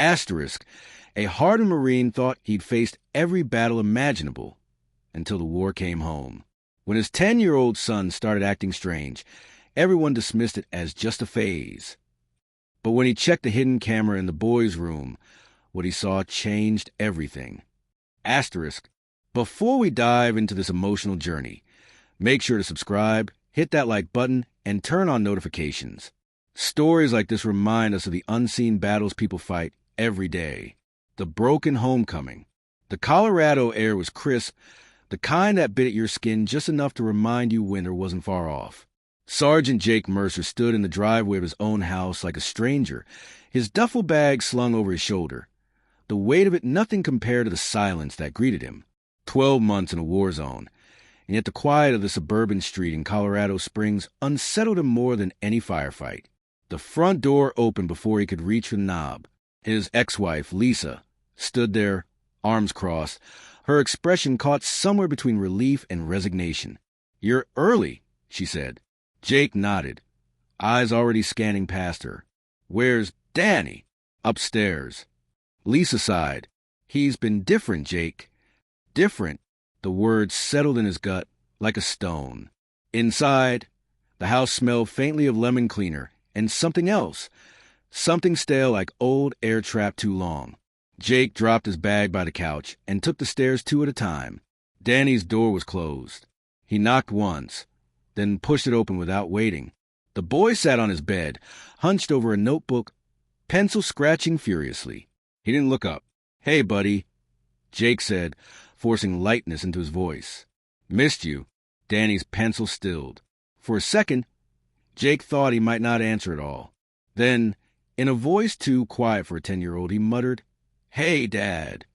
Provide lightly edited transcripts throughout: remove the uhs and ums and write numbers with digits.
Asterisk, a hardened Marine thought he'd faced every battle imaginable until the war came home. When his 10-year-old son started acting strange, everyone dismissed it as just a phase. But when he checked the hidden camera in the boys' room, what he saw changed everything. Asterisk, before we dive into this emotional journey, make sure to subscribe, hit that like button, and turn on notifications. Stories like this remind us of the unseen battles people fight every day. The broken homecoming. The Colorado air was crisp, the kind that bit at your skin just enough to remind you winter wasn't far off. Sergeant Jake Mercer stood in the driveway of his own house like a stranger, his duffel bag slung over his shoulder. The weight of it nothing compared to the silence that greeted him. 12 months in a war zone, and yet the quiet of the suburban street in Colorado Springs unsettled him more than any firefight. The front door opened before he could reach the knob. His ex-wife, Lisa, stood there, arms crossed, her expression caught somewhere between relief and resignation. "You're early," she said. Jake nodded, eyes already scanning past her. "Where's Danny?" "Upstairs." Lisa sighed. "He's been different, Jake." Different. The words settled in his gut like a stone. Inside, the house smelled faintly of lemon cleaner and something else. Something stale like old air trapped too long. Jake dropped his bag by the couch and took the stairs 2 at a time. Danny's door was closed. He knocked once, then pushed it open without waiting. The boy sat on his bed, hunched over a notebook, pencil scratching furiously. He didn't look up. "Hey, buddy," Jake said, forcing lightness into his voice. "Missed you." Danny's pencil stilled. For a second, Jake thought he might not answer at all. Then, in a voice too quiet for a 10-year-old, he muttered, "Hey, Dad."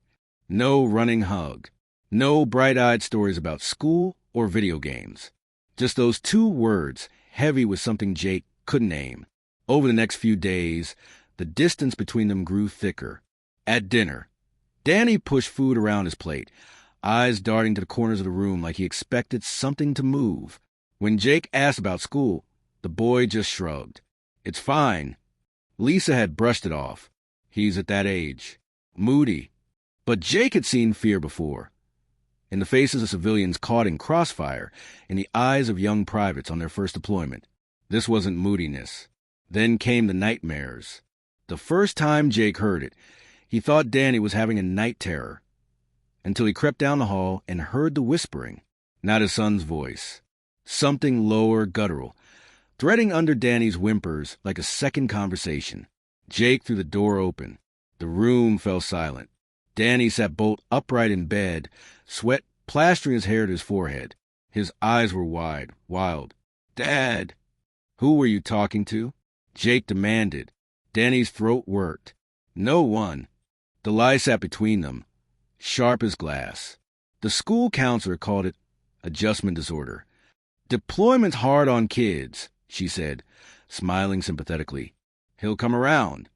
No running hug. No bright-eyed stories about school or video games. Just those 2 words, heavy with something Jake couldn't name. Over the next few days, the distance between them grew thicker. At dinner, Danny pushed food around his plate, eyes darting to the corners of the room like he expected something to move. When Jake asked about school, the boy just shrugged. "It's fine." Lisa had brushed it off. "He's at that age." Moody. But Jake had seen fear before. In the faces of civilians caught in crossfire, in the eyes of young privates on their first deployment. This wasn't moodiness. Then came the nightmares. The first time Jake heard it, he thought Danny was having a night terror, until he crept down the hall and heard the whispering. Not his son's voice. Something lower, guttural, threading under Danny's whimpers like a second conversation. Jake threw the door open. The room fell silent. Danny sat bolt upright in bed, sweat plastering his hair to his forehead. His eyes were wide, wild. "Dad!" "Who were you talking to?" Jake demanded. Danny's throat worked. "No one." The lie sat between them, sharp as glass. The school counselor called it adjustment disorder. "Deployment's hard on kids," she said, smiling sympathetically. "He'll come around."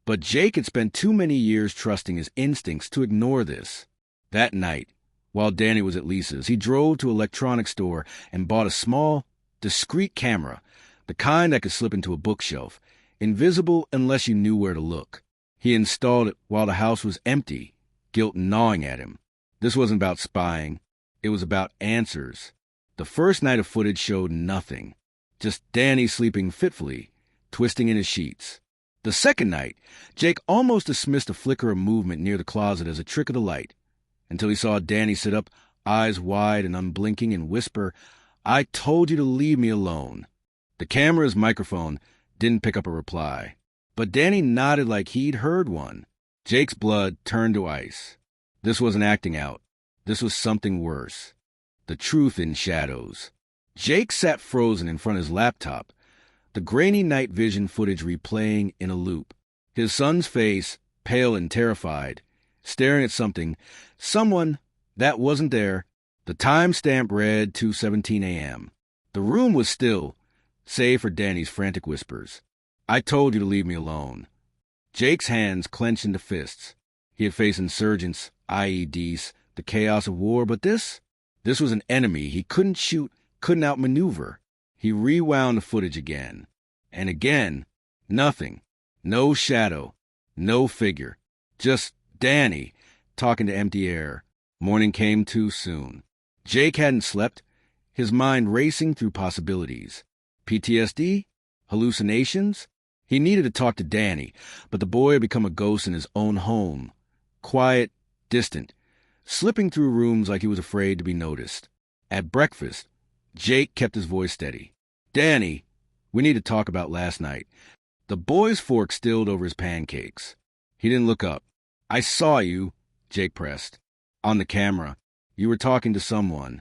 But Jake had spent too many years trusting his instincts to ignore this. That night, while Danny was at Lisa's, he drove to an electronics store and bought a small, discreet camera, the kind that could slip into a bookshelf, invisible unless you knew where to look. He installed it while the house was empty, guilt gnawing at him. This wasn't about spying. It was about answers. The first night of footage showed nothing. Just Danny sleeping fitfully, twisting in his sheets. The second night, Jake almost dismissed a flicker of movement near the closet as a trick of the light, until he saw Danny sit up, eyes wide and unblinking, and whisper, "I told you to leave me alone." The camera's microphone didn't pick up a reply, but Danny nodded like he'd heard one. Jake's blood turned to ice. This wasn't acting out. This was something worse. The truth in shadows. Jake sat frozen in front of his laptop, the grainy night vision footage replaying in a loop. His son's face, pale and terrified, staring at someone that wasn't there. The timestamp read 2:17 a.m. The room was still, save for Danny's frantic whispers. "I told you to leave me alone." Jake's hands clenched into fists. He had faced insurgents, IEDs, the chaos of war, but this was an enemy he couldn't shoot, couldn't outmaneuver. He rewound the footage again. And again, nothing. No shadow. No figure. Just Danny, talking to empty air. Morning came too soon. Jake hadn't slept, his mind racing through possibilities. PTSD? Hallucinations? He needed to talk to Danny, but the boy had become a ghost in his own home. Quiet, distant, slipping through rooms like he was afraid to be noticed. At breakfast, Jake kept his voice steady. Danny, we need to talk about last night. The boy's fork stilled over his pancakes. He didn't look up. I saw you, Jake pressed. On the camera. You were talking to someone.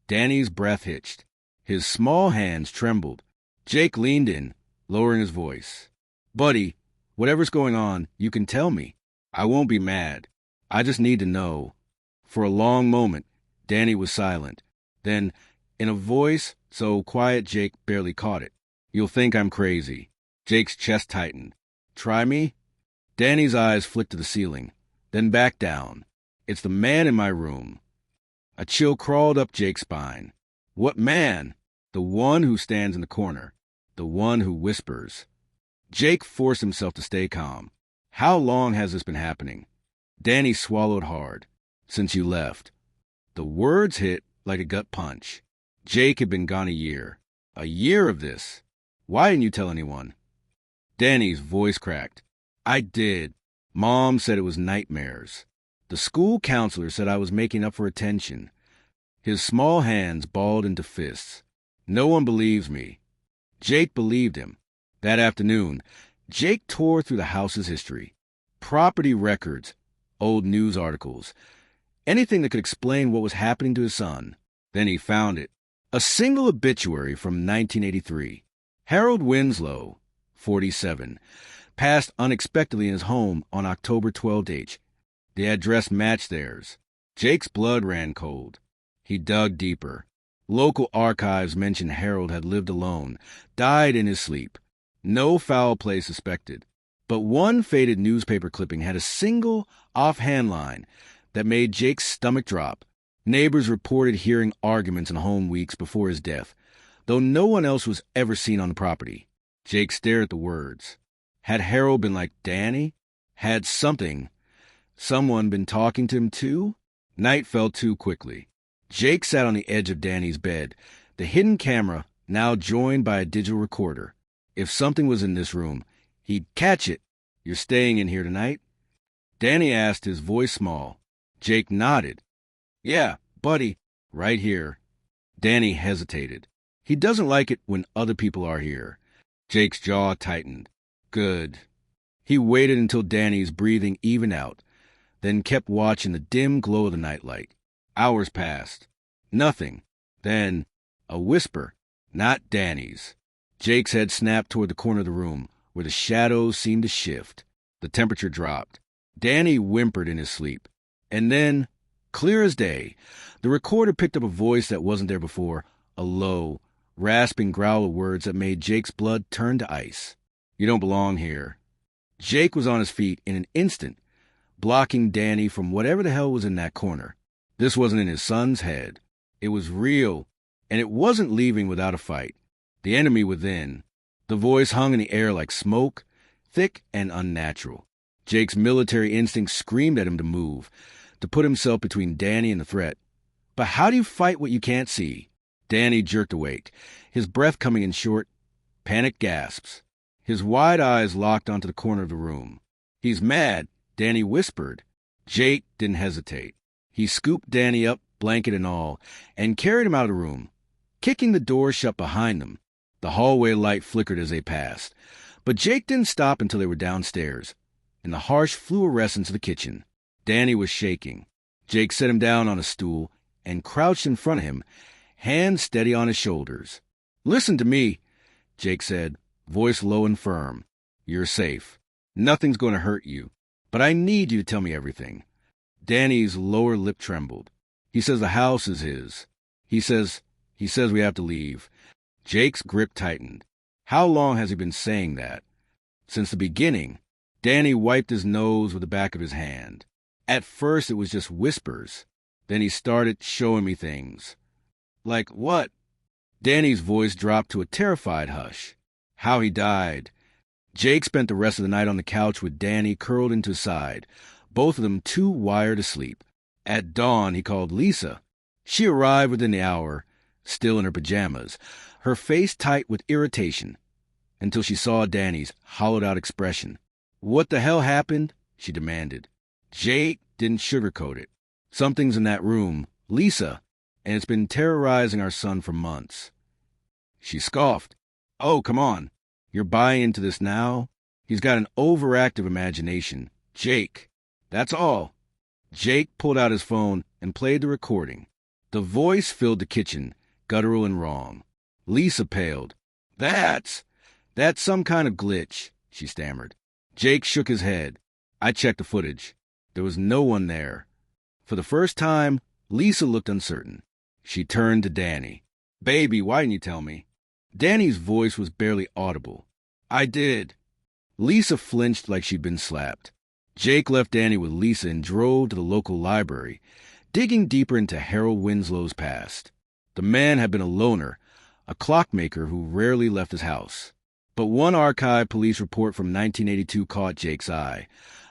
Danny's breath hitched. His small hands trembled. Jake leaned in, lowering his voice. Buddy, whatever's going on, you can tell me. I won't be mad. I just need to know. For a long moment, Danny was silent. Then, in a voice so quiet Jake barely caught it, You'll think I'm crazy. Jake's chest tightened. Try me? Danny's eyes flicked to the ceiling, then back down. It's the man in my room. A chill crawled up Jake's spine. What man? The one who stands in the corner. The one who whispers. Jake forced himself to stay calm. How long has this been happening? Danny swallowed hard. Since you left. The words hit like a gut punch. Jake had been gone a year. A year of this. Why didn't you tell anyone? Danny's voice cracked. I did. Mom said it was nightmares. The school counselor said I was making up for attention. His small hands balled into fists. No one believes me. Jake believed him. That afternoon, Jake tore through the house's history. Property records, old news articles, anything that could explain what was happening to his son. Then he found it. A single obituary from 1983. Harold Winslow, 47, passed unexpectedly in his home on October 12th. The address matched theirs. Jake's blood ran cold. He dug deeper. Local archives mentioned Harold had lived alone, died in his sleep. No foul play suspected. But one faded newspaper clipping had a single offhand line that made Jake's stomach drop. Neighbors reported hearing arguments in home weeks before his death, though no one else was ever seen on the property. Jake stared at the words. Had Harold been like Danny? Had someone been talking to him too? Night fell too quickly. Jake sat on the edge of Danny's bed, the hidden camera now joined by a digital recorder. If something was in this room, he'd catch it. You're staying in here tonight? Danny asked, his voice small. Jake nodded. Yeah, buddy, right here. Danny hesitated. He doesn't like it when other people are here. Jake's jaw tightened. Good. He waited until Danny's breathing evened out, then kept watching the dim glow of the nightlight. Hours passed. Nothing. Then, a whisper. Not Danny's. Jake's head snapped toward the corner of the room, where the shadows seemed to shift. The temperature dropped. Danny whimpered in his sleep. And then, clear as day, the recorder picked up a voice that wasn't there before, a low, rasping growl of words that made Jake's blood turn to ice. You don't belong here. Jake was on his feet in an instant, blocking Danny from whatever the hell was in that corner. This wasn't in his son's head. It was real, and it wasn't leaving without a fight. The enemy within. The voice hung in the air like smoke, thick and unnatural. Jake's military instinct screamed at him to move, to put himself between Danny and the threat. But how do you fight what you can't see? Danny jerked awake, his breath coming in short, panicked gasps. His wide eyes locked onto the corner of the room. He's mad, Danny whispered. Jake didn't hesitate. He scooped Danny up, blanket and all, and carried him out of the room, kicking the door shut behind them. The hallway light flickered as they passed, but Jake didn't stop until they were downstairs, in the harsh fluorescence of the kitchen. Danny was shaking. Jake set him down on a stool and crouched in front of him, hands steady on his shoulders. Listen to me, Jake said, voice low and firm. You're safe. Nothing's going to hurt you, but I need you to tell me everything. Danny's lower lip trembled. He says the house is his. He says we have to leave. Jake's grip tightened. How long has he been saying that? Since the beginning. Danny wiped his nose with the back of his hand. At first it was just whispers. Then he started showing me things. Like what? Danny's voice dropped to a terrified hush. How he died. Jake spent the rest of the night on the couch with Danny curled into his side, both of them too wired to sleep. At dawn, he called Lisa. She arrived within the hour, still in her pajamas, her face tight with irritation, until she saw Danny's hollowed-out expression. "What the hell happened?" she demanded. Jake didn't sugarcoat it. "Something's in that room, Lisa, and it's been terrorizing our son for months." She scoffed. "Oh, come on. You're buying into this now? He's got an overactive imagination. Jake. That's all." Jake pulled out his phone and played the recording. The voice filled the kitchen, guttural and wrong. Lisa paled. That's some kind of glitch," she stammered. Jake shook his head. I checked the footage. There was no one there. For the first time, Lisa looked uncertain. She turned to Danny. "Baby, why didn't you tell me?" Danny's voice was barely audible. "I did." Lisa flinched like she'd been slapped. Jake left Danny with Lisa and drove to the local library, digging deeper into Harold Winslow's past. The man had been a loner, a clockmaker who rarely left his house. But one archive police report from 1982 caught Jake's eye.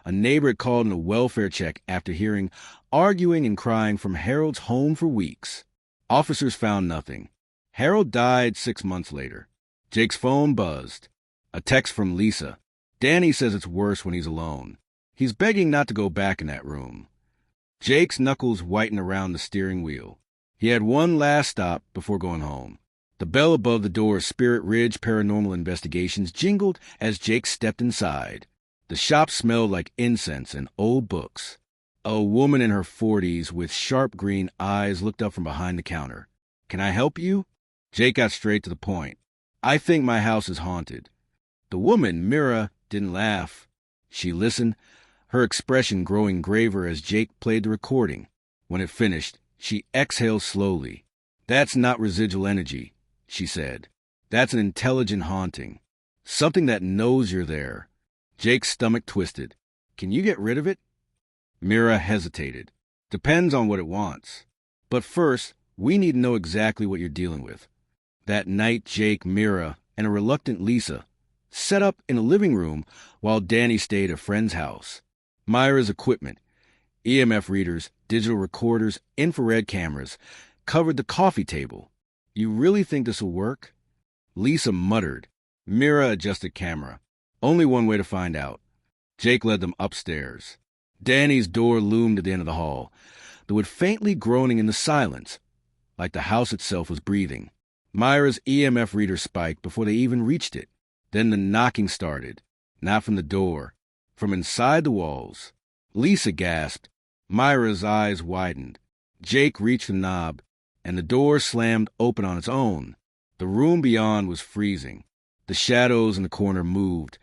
A neighbor had called in a welfare check after hearing arguing and crying from Harold's home for weeks. Officers found nothing. Harold died 6 months later. Jake's phone buzzed. A text from Lisa. "Danny says it's worse when he's alone. He's begging not to go back in that room." Jake's knuckles whitened around the steering wheel. He had one last stop before going home. The bell above the door of Spirit Ridge Paranormal Investigations jingled as Jake stepped inside. The shop smelled like incense and old books. A woman in her 40s with sharp green eyes looked up from behind the counter. "Can I help you?" Jake got straight to the point. "I think my house is haunted." The woman, Mira, didn't laugh. She listened, her expression growing graver as Jake played the recording. When it finished, she exhaled slowly. "That's not residual energy," she said. "That's an intelligent haunting. Something that knows you're there." Jake's stomach twisted. "Can you get rid of it?" Mira hesitated. "Depends on what it wants. But first, we need to know exactly what you're dealing with." That night, Jake, Mira, and a reluctant Lisa set up in a living room while Danny stayed at a friend's house. Myra's equipment, EMF readers, digital recorders, infrared cameras, covered the coffee table. "You really think this will work?" Lisa muttered. Mira adjusted camera. Only one way to find out. Jake led them upstairs. Danny's door loomed at the end of the hall, though it faintly groaning in the silence, like the house itself was breathing. Myra's EMF reader spiked before they even reached it. Then the knocking started, not from the door, from inside the walls. Lisa gasped. Myra's eyes widened. Jake reached the knob, and the door slammed open on its own. The room beyond was freezing. The shadows in the corner moved,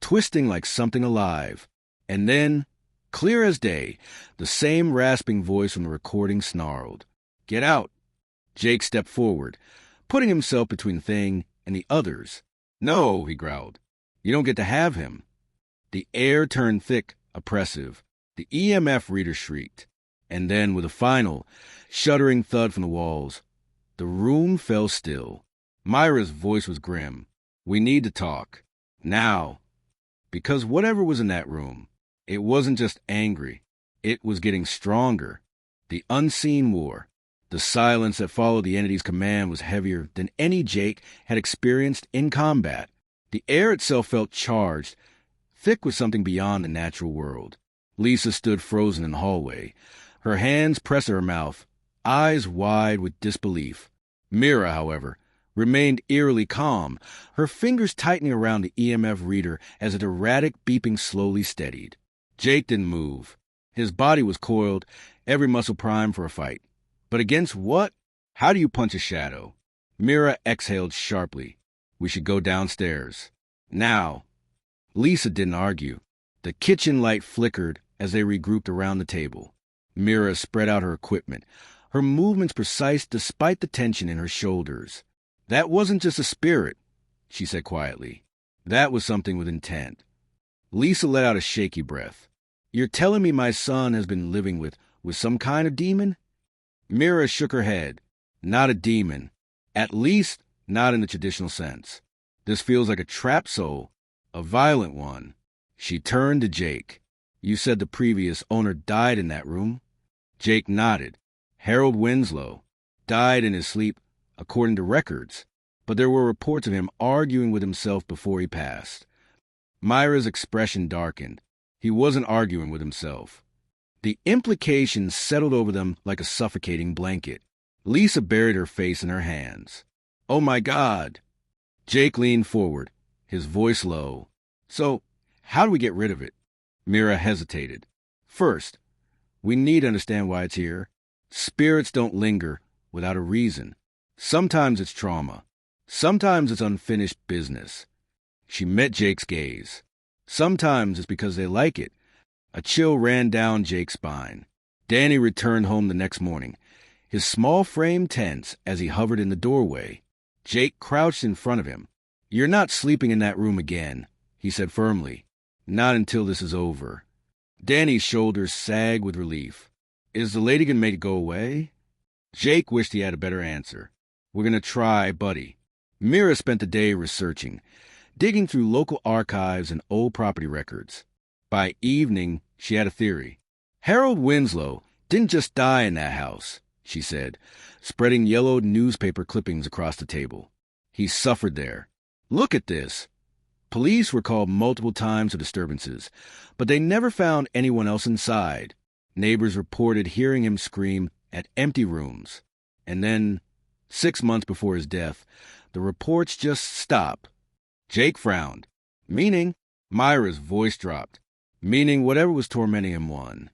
twisting like something alive. And then, clear as day, the same rasping voice from the recording snarled. "Get out!" Jake stepped forward, putting himself between the thing and the others. "No," he growled. "You don't get to have him." The air turned thick, oppressive. The EMF reader shrieked. And then, with a final, shuddering thud from the walls, the room fell still. Myra's voice was grim. "We need to talk. Now." Because whatever was in that room, it wasn't just angry. It was getting stronger. The unseen war. The silence that followed the entity's command was heavier than any Jake had experienced in combat. The air itself felt charged, thick with something beyond the natural world. Lisa stood frozen in the hallway, her hands pressed to her mouth, eyes wide with disbelief. Mira, however, remained eerily calm, her fingers tightening around the EMF reader as an erratic beeping slowly steadied. Jake didn't move. His body was coiled, every muscle primed for a fight. But against what? How do you punch a shadow? Mira exhaled sharply. "We should go downstairs. Now." Lisa didn't argue. The kitchen light flickered as they regrouped around the table. Mira spread out her equipment, her movements precise despite the tension in her shoulders. "That wasn't just a spirit," she said quietly. "That was something with intent." Lisa let out a shaky breath. "You're telling me my son has been living with some kind of demon?" Mira shook her head. "Not a demon. At least, not in the traditional sense. This feels like a trapped soul, A violent one. She turned to Jake. You said the previous owner died in that room? Jake nodded. Harold Winslow died in his sleep, according to records, but there were reports of him arguing with himself before he passed. Myra's expression darkened. He wasn't arguing with himself. The implications settled over them like a suffocating blanket. Lisa buried her face in her hands. Oh my God! Jake leaned forward, his voice low. So, how do we get rid of it? Myra hesitated. First, we need to understand why it's here. Spirits don't linger without a reason. Sometimes it's trauma. Sometimes it's unfinished business. She met Jake's gaze. Sometimes it's because they like it. A chill ran down Jake's spine. Danny returned home the next morning, his small frame tense as he hovered in the doorway. Jake crouched in front of him. You're not sleeping in that room again, he said firmly. Not until this is over. Danny's shoulders sagged with relief. Is the lady gonna make it go away? Jake wished he had a better answer. We're gonna try, buddy. Myra spent the day researching, digging through local archives and old property records. By evening, she had a theory. Harold Winslow didn't just die in that house, she said, spreading yellowed newspaper clippings across the table. He suffered there. Look at this. Police were called multiple times for disturbances, but they never found anyone else inside. Neighbors reported hearing him scream at empty rooms. And then, 6 months before his death, the reports just stopped. Jake frowned. Meaning? Myra's voice dropped. Meaning whatever was tormenting him won.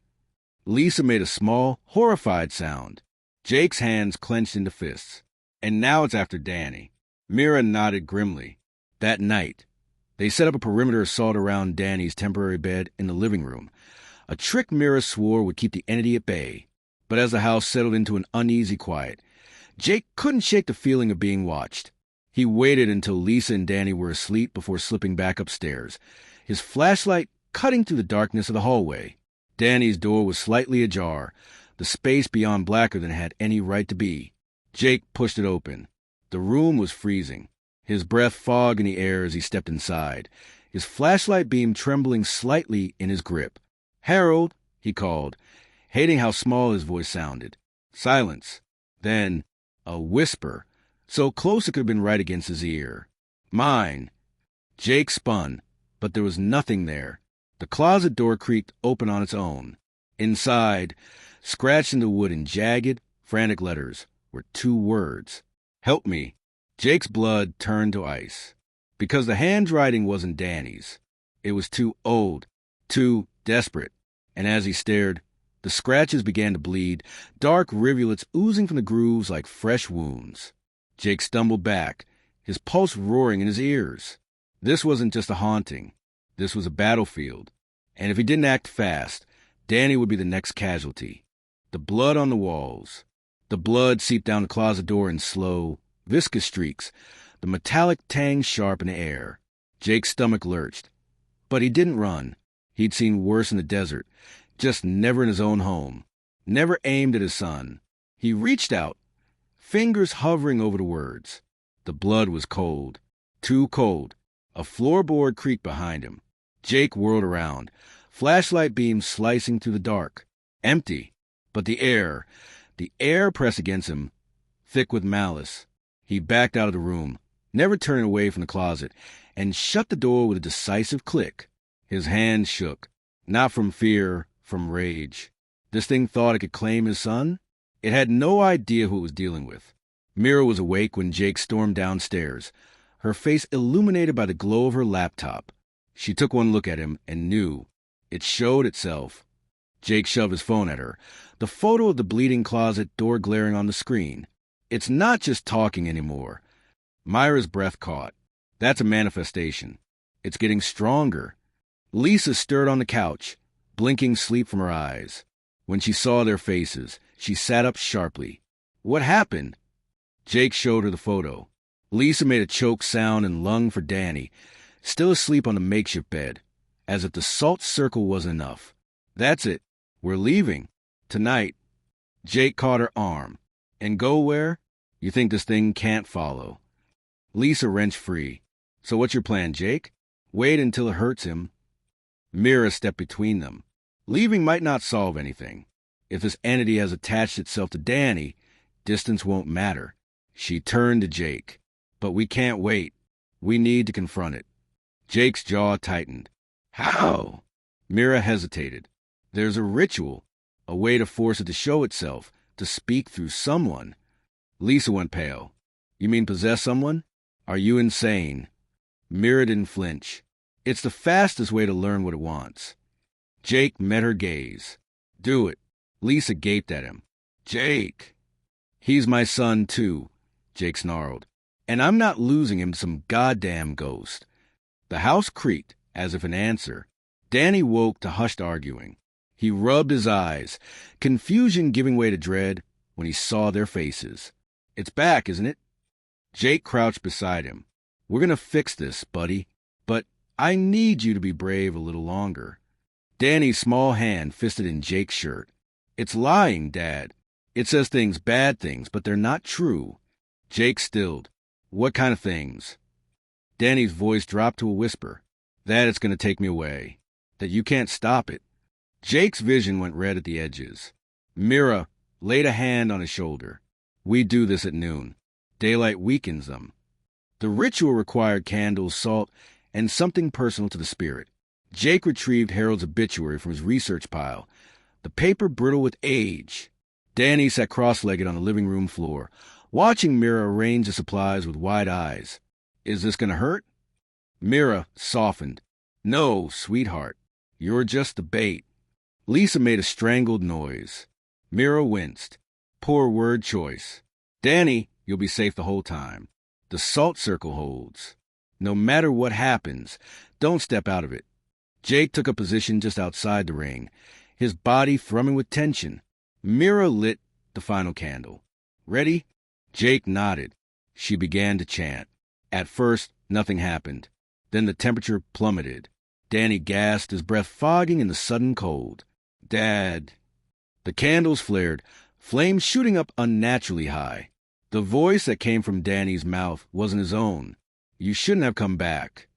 Lisa made a small, horrified sound. Jake's hands clenched into fists. And now it's after Danny. Myra nodded grimly. That night, they set up a perimeter assault around Danny's temporary bed in the living room, a trick Myra swore would keep the entity at bay. But as the house settled into an uneasy quiet, Jake couldn't shake the feeling of being watched. He waited until Lisa and Danny were asleep before slipping back upstairs, his flashlight cutting through the darkness of the hallway. Danny's door was slightly ajar, the space beyond blacker than it had any right to be. Jake pushed it open. The room was freezing, his breath fog in the air as he stepped inside, his flashlight beam trembling slightly in his grip. Harold, he called, hating how small his voice sounded. Silence. Then, a whisper, so close it could have been right against his ear. Mine. Jake spun, but there was nothing there. The closet door creaked open on its own. Inside, scratched into wood in jagged, frantic letters, were 2 words. Help me. Jake's blood turned to ice. Because the handwriting wasn't Danny's. It was too old, too desperate. And as he stared, the scratches began to bleed, dark rivulets oozing from the grooves like fresh wounds. Jake stumbled back, his pulse roaring in his ears. This wasn't just a haunting. This was a battlefield. And if he didn't act fast, Danny would be the next casualty. The blood on the walls. The blood seeped down the closet door in slow, viscous streaks, the metallic tang sharp in the air. Jake's stomach lurched. But he didn't run. He'd seen worse in the desert, just never in his own home, never aimed at his son. He reached out, fingers hovering over the words. The blood was cold, too cold. A floorboard creaked behind him. Jake whirled around, flashlight beams slicing through the dark. Empty, but the air pressed against him, thick with malice. He backed out of the room, never turning away from the closet, and shut the door with a decisive click. His hands shook, not from fear, from rage. This thing thought it could claim his son? It had no idea who it was dealing with. Myra was awake when Jake stormed downstairs, her face illuminated by the glow of her laptop. She took one look at him and knew. It showed itself. Jake shoved his phone at her, the photo of the bleeding closet door glaring on the screen. It's not just talking anymore. Myra's breath caught. That's a manifestation. It's getting stronger. Lisa stirred on the couch, blinking sleep from her eyes. When she saw their faces, she sat up sharply. What happened? Jake showed her the photo. Lisa made a choked sound and lunged for Danny, still asleep on the makeshift bed, as if the salt circle wasn't enough. That's it. We're leaving. Tonight. Jake caught her arm. And go where? You think this thing can't follow. Lisa wrenched free. So what's your plan, Jake? Wait until it hurts him. Mira stepped between them. Leaving might not solve anything. If this entity has attached itself to Danny, distance won't matter. She turned to Jake. But we can't wait. We need to confront it. Jake's jaw tightened. How? Mira hesitated. There's a ritual, a way to force it to show itself, to speak through someone. Lisa went pale. You mean possess someone? Are you insane? Mira didn't flinch. It's the fastest way to learn what it wants. Jake met her gaze. Do it. Lisa gaped at him. Jake! He's my son, too, Jake snarled. And I'm not losing him to some goddamn ghost. The house creaked, as if in answer. Danny woke to hushed arguing. He rubbed his eyes, confusion giving way to dread when he saw their faces. It's back, isn't it? Jake crouched beside him. We're going to fix this, buddy, but I need you to be brave a little longer. Danny's small hand fisted in Jake's shirt. It's lying, Dad. It says bad things, but they're not true. Jake stilled. What kind of things? Danny's voice dropped to a whisper. That it's going to take me away. That you can't stop it. Jake's vision went red at the edges. Mira laid a hand on his shoulder. We do this at noon. Daylight weakens them. The ritual required candles, salt, and something personal to the spirit. Jake retrieved Harold's obituary from his research pile, the paper brittle with age. Danny sat cross-legged on the living room floor, watching Mira arrange the supplies with wide eyes. Is this going to hurt? Mira softened. No, sweetheart. You're just the bait. Lisa made a strangled noise. Mira winced. Poor word choice. Danny, you'll be safe the whole time. The salt circle holds. No matter what happens, don't step out of it. Jake took a position just outside the ring, his body thrumming with tension. Mira lit the final candle. Ready? Jake nodded. She began to chant. At first, nothing happened. Then the temperature plummeted. Danny gasped, his breath fogging in the sudden cold. Dad. The candles flared, flames shooting up unnaturally high. The voice that came from Danny's mouth wasn't his own. You shouldn't have come back.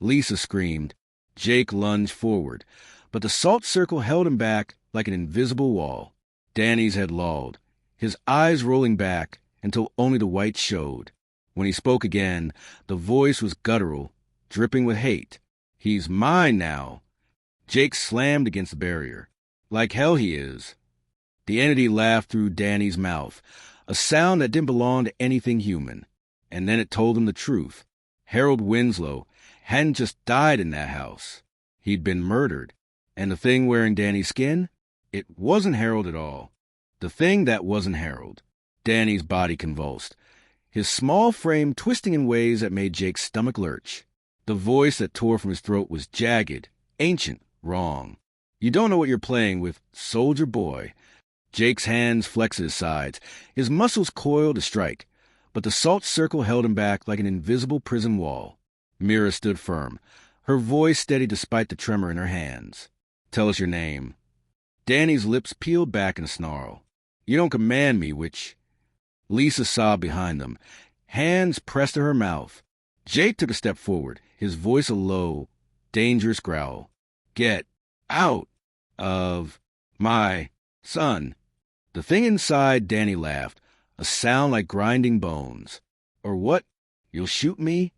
Lisa screamed. Jake lunged forward, but the salt circle held him back like an invisible wall. Danny's head lolled, his eyes rolling back until only the white showed. When he spoke again, the voice was guttural, dripping with hate. He's mine now. Jake slammed against the barrier. Like hell he is. The entity laughed through Danny's mouth, a sound that didn't belong to anything human. And then it told him the truth. Harold Winslow hadn't just died in that house. He'd been murdered. And the thing wearing Danny's skin? It wasn't Harold at all. The thing that wasn't Harold. Danny's body convulsed, his small frame twisting in ways that made Jake's stomach lurch. The voice that tore from his throat was jagged, ancient, wrong. You don't know what you're playing with, soldier boy. Jake's hands flexed at his sides, his muscles coiled to strike, but the salt circle held him back like an invisible prison wall. Mira stood firm, her voice steady despite the tremor in her hands. Tell us your name. Danny's lips peeled back in a snarl. You don't command me, witch. Lisa sobbed behind them, hands pressed to her mouth. Jake took a step forward, his voice a low, dangerous growl. Get out of my son. The thing inside Danny laughed, a sound like grinding bones. Or what? You'll shoot me?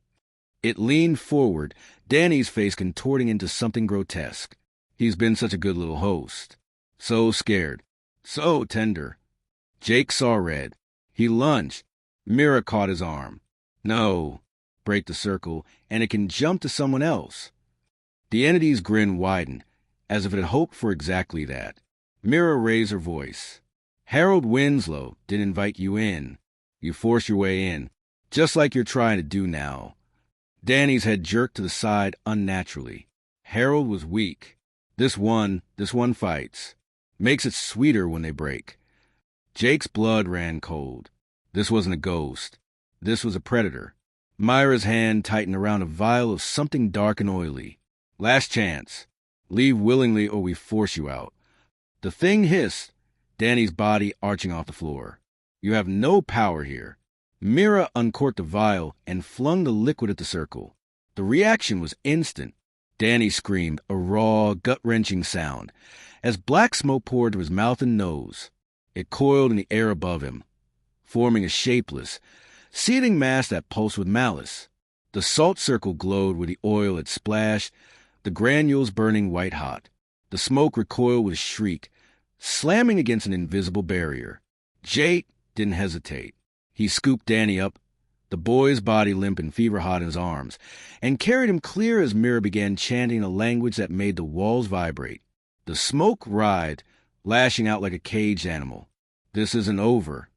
It leaned forward, Danny's face contorting into something grotesque. He's been such a good little host. So scared. So tender. Jake saw red. He lunged. Mira caught his arm. No. Break the circle, and it can jump to someone else. The entity's grin widened, as if it had hoped for exactly that. Mira raised her voice. Harold Winslow didn't invite you in. You forced your way in, just like you're trying to do now. Danny's head jerked to the side unnaturally. Harold was weak. This one fights. Makes it sweeter when they break. Jake's blood ran cold. This wasn't a ghost. This was a predator. Myra's hand tightened around a vial of something dark and oily. Last chance. Leave willingly or we force you out. The thing hissed, Danny's body arching off the floor. You have no power here. Mira uncorked the vial and flung the liquid at the circle. The reaction was instant. Danny screamed, a raw, gut-wrenching sound, as black smoke poured to his mouth and nose. It coiled in the air above him, forming a shapeless, seething mass that pulsed with malice. The salt circle glowed where the oil had splashed, the granules burning white-hot. The smoke recoiled with a shriek, slamming against an invisible barrier. Jake didn't hesitate. He scooped Danny up, the boy's body limp and fever-hot in his arms, and carried him clear as Mira began chanting a language that made the walls vibrate. The smoke writhed, lashing out like a caged animal. This isn't over.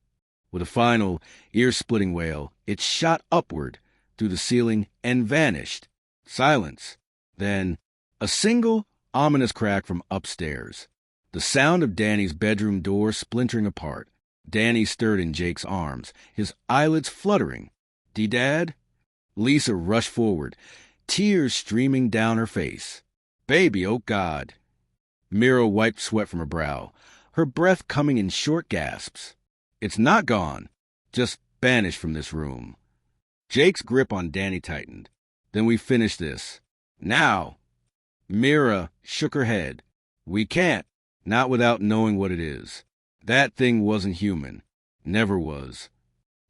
With a final, ear-splitting wail, it shot upward through the ceiling and vanished. Silence. Then, a single, ominous crack from upstairs. The sound of Danny's bedroom door splintering apart. Danny stirred in Jake's arms, his eyelids fluttering. "D-Dad?" Lisa rushed forward, tears streaming down her face. "Baby, oh God." Mira wiped sweat from her brow, her breath coming in short gasps. "It's not gone, just banished from this room." Jake's grip on Danny tightened. "Then we finish this. Now." Mira shook her head. "We can't, not without knowing what it is. That thing wasn't human. Never was."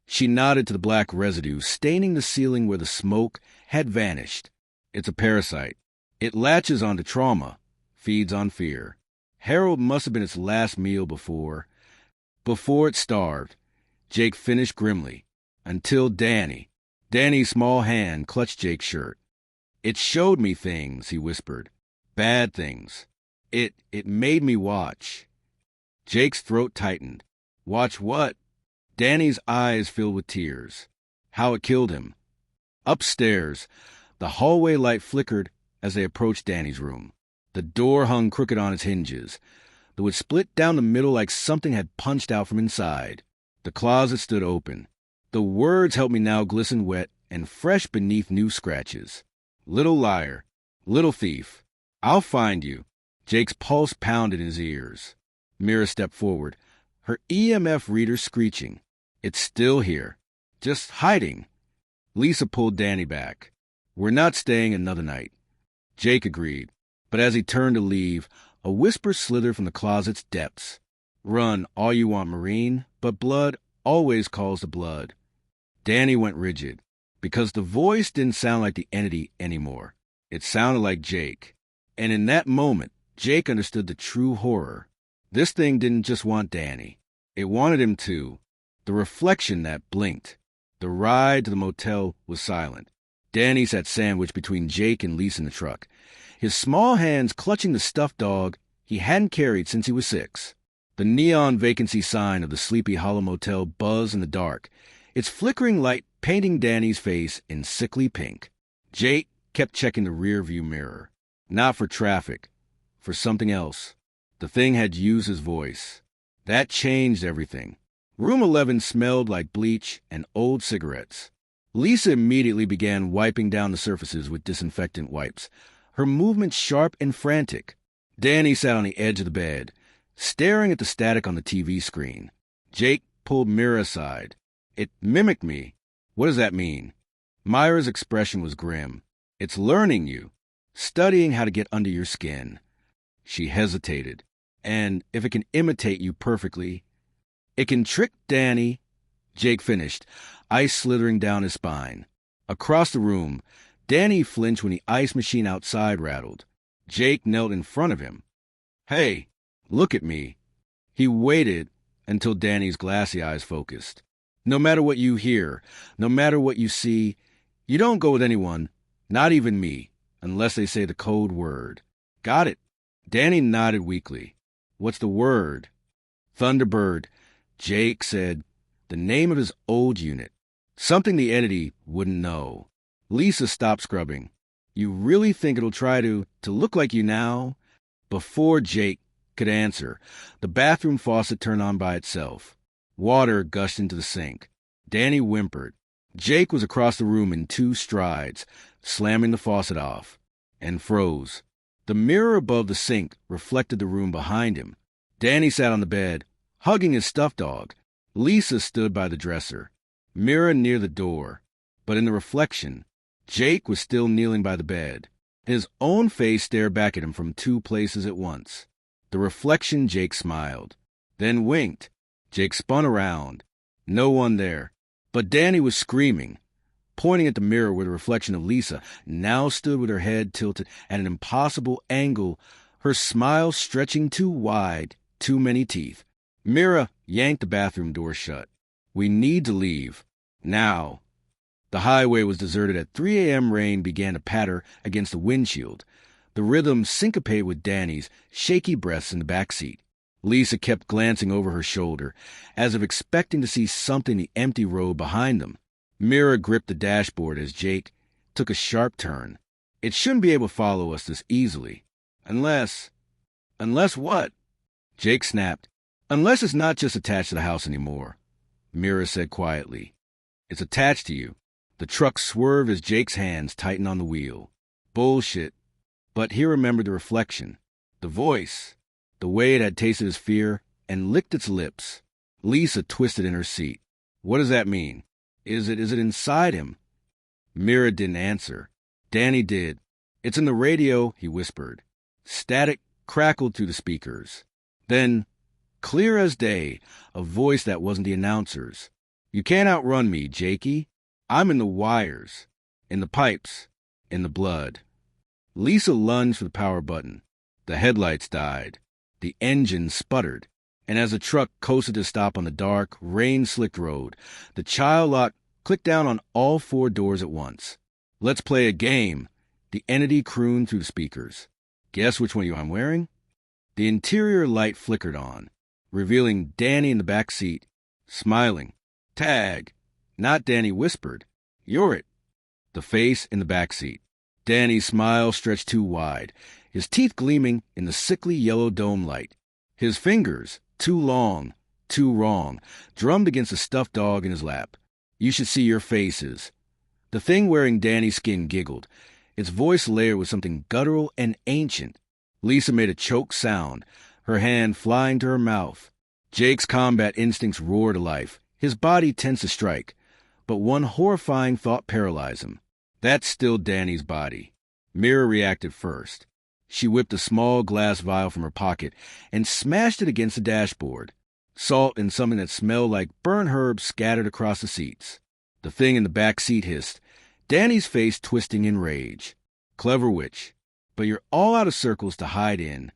She nodded to the black residue staining the ceiling where the smoke had vanished. "It's a parasite. It latches onto trauma, feeds on fear. Harold must have been its last meal before it starved." Jake finished grimly. "Until Danny." Danny's small hand clutched Jake's shirt. "It showed me things," he whispered. "Bad things. It made me watch." Jake's throat tightened. "Watch what?" Danny's eyes filled with tears. "How it killed him." Upstairs, the hallway light flickered as they approached Danny's room. The door hung crooked on its hinges, though it split down the middle like something had punched out from inside. The closet stood open. The words helped me now glisten wet and fresh beneath new scratches. "Little liar. Little thief. I'll find you." Jake's pulse pounded in his ears. Mira stepped forward, her EMF reader screeching. "It's still here. Just hiding." Lisa pulled Danny back. "We're not staying another night." Jake agreed, but as he turned to leave, a whisper slithered from the closet's depths. "Run all you want, Marine, but blood always calls to blood." Danny went rigid, because the voice didn't sound like the entity anymore. It sounded like Jake. And in that moment, Jake understood the true horror. This thing didn't just want Danny. It wanted him too. The reflection that blinked. The ride to the motel was silent. Danny sat sandwiched between Jake and Lisa in the truck, his small hands clutching the stuffed dog he hadn't carried since he was 6. The neon vacancy sign of the Sleepy Hollow Motel buzzed in the dark, its flickering light painting Danny's face in sickly pink. Jake kept checking the rearview mirror. Not for traffic, for something else. The thing had used his voice. That changed everything. Room 11 smelled like bleach and old cigarettes. Lisa immediately began wiping down the surfaces with disinfectant wipes, her movements sharp and frantic. Danny sat on the edge of the bed, staring at the static on the TV screen. Jake pulled Mira aside. "It mimicked me." "What does that mean?" Myra's expression was grim. "It's learning you, studying how to get under your skin." She hesitated. "And if it can imitate you perfectly, it can trick Danny." Jake finished, ice slithering down his spine. Across the room, Danny flinched when the ice machine outside rattled. Jake knelt in front of him. "Hey, look at me." He waited until Danny's glassy eyes focused. "No matter what you hear, no matter what you see, you don't go with anyone, not even me, unless they say the code word." "Got it." Danny nodded weakly. "What's the word?" "Thunderbird." Jake said the name of his old unit. Something the entity wouldn't know. Lisa stopped scrubbing. "You really think it'll try to look like you now?" Before Jake could answer, the bathroom faucet turned on by itself. Water gushed into the sink. Danny whimpered. Jake was across the room in 2 strides, slamming the faucet off, and froze. The mirror above the sink reflected the room behind him. Danny sat on the bed, hugging his stuffed dog. Lisa stood by the dresser, Mira near the door. But in the reflection, Jake was still kneeling by the bed. His own face stared back at him from two places at once. The reflection, Jake smiled, then winked. Jake spun around. No one there. But Danny was screaming. Pointing at the mirror where the reflection of Lisa now stood with her head tilted at an impossible angle, her smile stretching too wide, too many teeth. Mira yanked the bathroom door shut. We need to leave. Now. The highway was deserted at 3 a.m. Rain began to patter against the windshield. The rhythm syncopated with Danny's shaky breaths in the back seat. Lisa kept glancing over her shoulder, as if expecting to see something in the empty road behind them. Mira gripped the dashboard as Jake took a sharp turn. It shouldn't be able to follow us this easily. Unless what? Jake snapped. Unless it's not just attached to the house anymore. Mira said quietly. It's attached to you. The truck swerved as Jake's hands tightened on the wheel. Bullshit. But he remembered the reflection, the voice, the way it had tasted his fear and licked its lips. Lisa twisted in her seat. What does that mean? Is it inside him? Mira didn't answer. Danny did. It's in the radio, he whispered. Static crackled through the speakers. Then, clear as day, a voice that wasn't the announcer's. You can't outrun me, Jakey. I'm in the wires, in the pipes, in the blood. Lisa lunged for the power button. The headlights died. The engine sputtered. And as the truck coasted to stop on the dark, rain-slicked road, the child lock clicked down on all 4 doors at once. Let's play a game, the entity crooned through the speakers. Guess which one I'm wearing? The interior light flickered on, revealing Danny in the back seat, smiling. Tag. Not Danny whispered. You're it. The face in the back seat. Danny's smile stretched too wide, his teeth gleaming in the sickly yellow dome light. His fingers, too long, too wrong, drummed against a stuffed dog in his lap. You should see your faces. The thing wearing Danny's skin giggled, its voice layered with something guttural and ancient. Lisa made a choked sound, her hand flying to her mouth. Jake's combat instincts roared to life, his body tense to strike. But one horrifying thought paralyzed him. That's still Danny's body. Mira reacted first. She whipped a small glass vial from her pocket and smashed it against the dashboard. Salt and something that smelled like burnt herbs scattered across the seats. The thing in the back seat hissed, Danny's face twisting in rage. Clever witch. But you're all out of circles to hide in.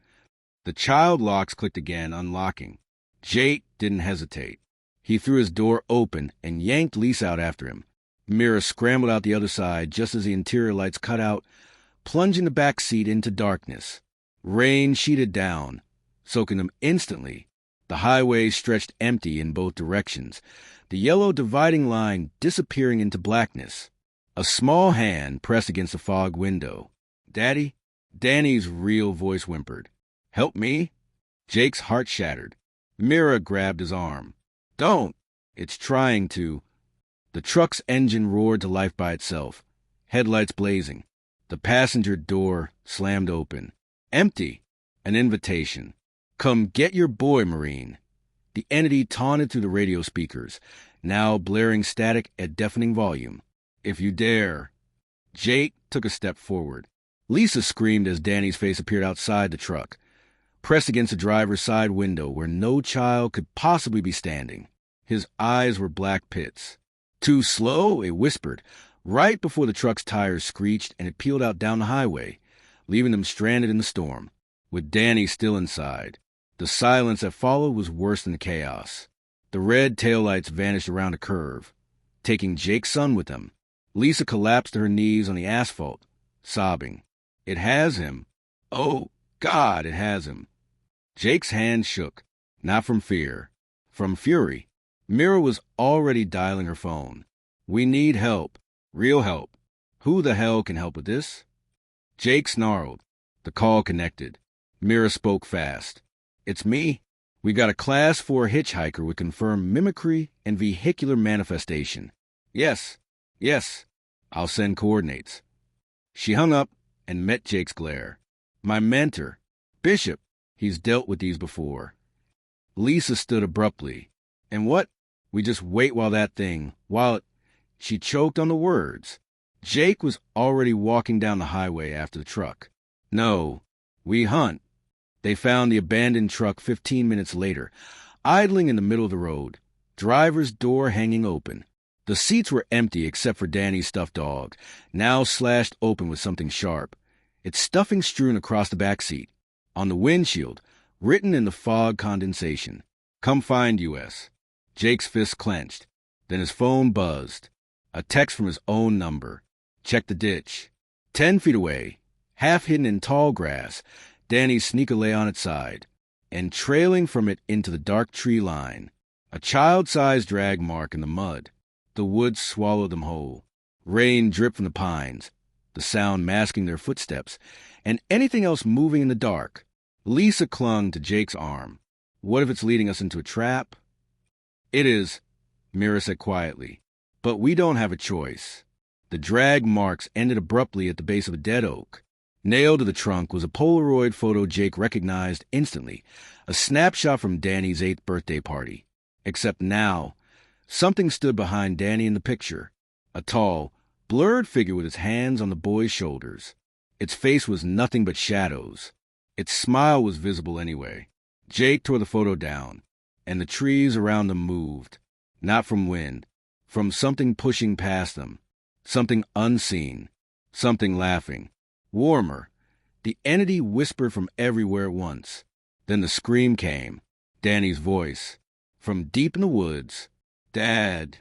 The child locks clicked again, unlocking. Jake didn't hesitate. He threw his door open and yanked Lisa out after him. Mira scrambled out the other side just as the interior lights cut out, plunging the back seat into darkness. Rain sheeted down, soaking them instantly. The highway stretched empty in both directions, the yellow dividing line disappearing into blackness. A small hand pressed against the fog window. Daddy? Danny's real voice whimpered. Help me? Jake's heart shattered. Mira grabbed his arm. Don't! It's trying to. The truck's engine roared to life by itself, headlights blazing. The passenger door slammed open. Empty. An invitation. Come get your boy, Marine. The entity taunted through the radio speakers, now blaring static at deafening volume. If you dare. Jake took a step forward. Lisa screamed as Danny's face appeared outside the truck, pressed against the driver's side window where no child could possibly be standing. His eyes were black pits. Too slow, it whispered, right before the truck's tires screeched and it peeled out down the highway, leaving them stranded in the storm, with Danny still inside. The silence that followed was worse than the chaos. The red taillights vanished around a curve, taking Jake's son with them. Lisa collapsed to her knees on the asphalt, sobbing. It has him. Oh, God, it has him. Jake's hand shook, not from fear, from fury. Mira was already dialing her phone. We need help. Real help. Who the hell can help with this? Jake snarled. The call connected. Mira spoke fast. It's me. We got a Class 4 hitchhiker with confirmed mimicry and vehicular manifestation. Yes. I'll send coordinates. She hung up and met Jake's glare. My mentor, Bishop. He's dealt with these before. Lisa stood abruptly. And what? We just wait while that thing, while it... She choked on the words. Jake was already walking down the highway after the truck. No, we hunt. They found the abandoned truck 15 minutes later, idling in the middle of the road, driver's door hanging open. The seats were empty except for Danny's stuffed dog, now slashed open with something sharp. Its stuffing strewn across the back seat. On the windshield, written in the fog condensation, "Come find US." Jake's fist clenched. Then his phone buzzed. A text from his own number. Check the ditch. 10 feet away, half hidden in tall grass, Danny's sneaker lay on its side, and trailing from it into the dark tree line, a child-sized drag mark in the mud. The woods swallowed them whole. Rain dripped from the pines, the sound masking their footsteps, and anything else moving in the dark. Lisa clung to Jake's arm. What if it's leading us into a trap? It is, Mira said quietly, but we don't have a choice. The drag marks ended abruptly at the base of a dead oak. Nailed to the trunk was a Polaroid photo Jake recognized instantly, a snapshot from Danny's 8th birthday party. Except now, something stood behind Danny in the picture, a tall, blurred figure with its hands on the boy's shoulders. Its face was nothing but shadows. Its smile was visible anyway. Jake tore the photo down, and the trees around them moved, not from wind, from something pushing past them, something unseen, something laughing. Warmer. The entity whispered from everywhere at once. Then the scream came, Danny's voice, from deep in the woods. "Dad."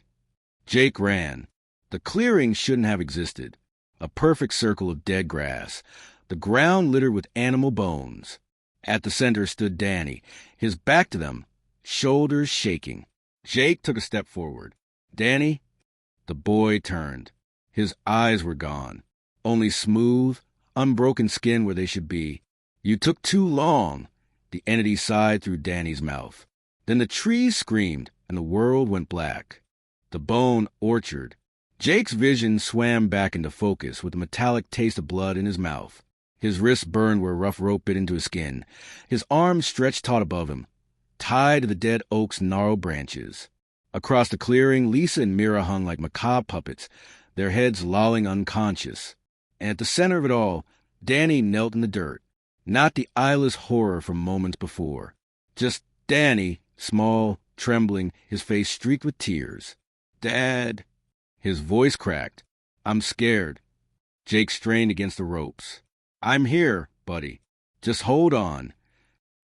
Jake ran. The clearing shouldn't have existed. A perfect circle of dead grass, the ground littered with animal bones. At the center stood Danny, his back to them, shoulders shaking. Jake took a step forward. "Danny?" The boy turned. His eyes were gone. Only smooth, unbroken skin where they should be. "You took too long." The entity sighed through Danny's mouth. Then the trees screamed, and the world went black. The bone orchard. Jake's vision swam back into focus with a metallic taste of blood in his mouth. His wrists burned where a rough rope bit into his skin. His arms stretched taut above him, tied to the dead oak's gnarled branches. Across the clearing, Lisa and Mira hung like macabre puppets, their heads lolling unconscious. And at the center of it all, Danny knelt in the dirt. Not the eyeless horror from moments before. Just Danny, small, trembling, his face streaked with tears. "Dad." His voice cracked. "I'm scared." Jake strained against the ropes. "I'm here, buddy. Just hold on."